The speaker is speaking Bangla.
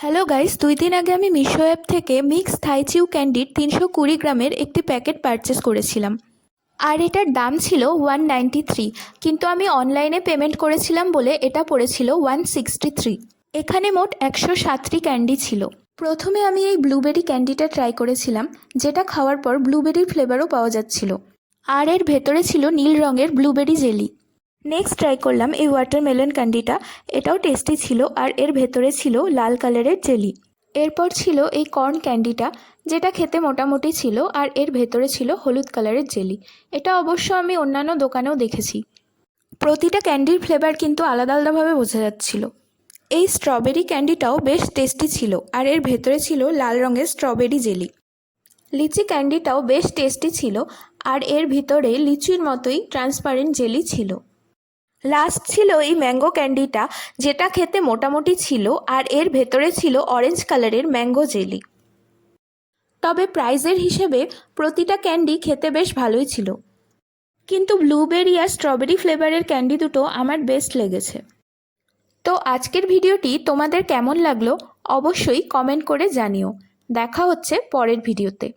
হ্যালো গাইস, 2 দিন আগে আমি মিশো অ্যাপ থেকে মিক্স থাই চিউ ক্যান্ডির 320 গ্রামের একটি প্যাকেট পারচেস করেছিলাম। আর এটার দাম ছিল 193, কিন্তু আমি অনলাইনে পেমেন্ট করেছিলাম বলে এটা পড়েছিল 163। এখানে মোট 107টি ক্যান্ডি ছিল। প্রথমে আমি এই ব্লুবেরি ক্যান্ডিটা ট্রাই করেছিলাম, যেটা খাওয়ার পর ব্লুবেরির ফ্লেভারও পাওয়া যাচ্ছিল। আর এর ভেতরে ছিল নীল রঙের ব্লুবেরি জেলি। নেক্সট ট্রাই করলাম এই ওয়াটারমেলন ক্যান্ডিটা। এটাও টেস্টি ছিল আর এর ভেতরে ছিল লাল কালারের জেলি। এরপর ছিল এই কর্ন ক্যান্ডিটা, যেটা খেতে মোটামুটি ছিল আর এর ভেতরে ছিল হলুদ কালারের জেলি। এটা অবশ্য আমি অন্যান্য দোকানেও দেখেছি। প্রতিটা ক্যান্ডির ফ্লেভার কিন্তু আলাদা আলাদাভাবে বোঝা যাচ্ছিল। এই স্ট্রবেরি ক্যান্ডিটাও বেশ টেস্টি ছিল আর এর ভেতরে ছিল লাল রঙের স্ট্রবেরি জেলি। লিচি ক্যান্ডিটাও বেশ টেস্টি ছিল আর এর ভিতরে লিচির মতোই ট্রান্সপারেন্ট জেলি ছিল। লাস্ট ছিল এই ম্যাঙ্গো ক্যান্ডিটা, যেটা খেতে মোটামুটি ছিল আর এর ভেতরে ছিল অরেঞ্জ কালারের ম্যাঙ্গো জেলি। তবে প্রাইজের হিসেবে প্রতিটা ক্যান্ডি খেতে বেশ ভালোই ছিল, কিন্তু ব্লুবেরি আর স্ট্রবেরি ফ্লেভারের ক্যান্ডি দুটো আমার বেস্ট লেগেছে। তো আজকের ভিডিওটি তোমাদের কেমন লাগলো অবশ্যই কমেন্ট করে জানিও। দেখা হচ্ছে পরের ভিডিওতে।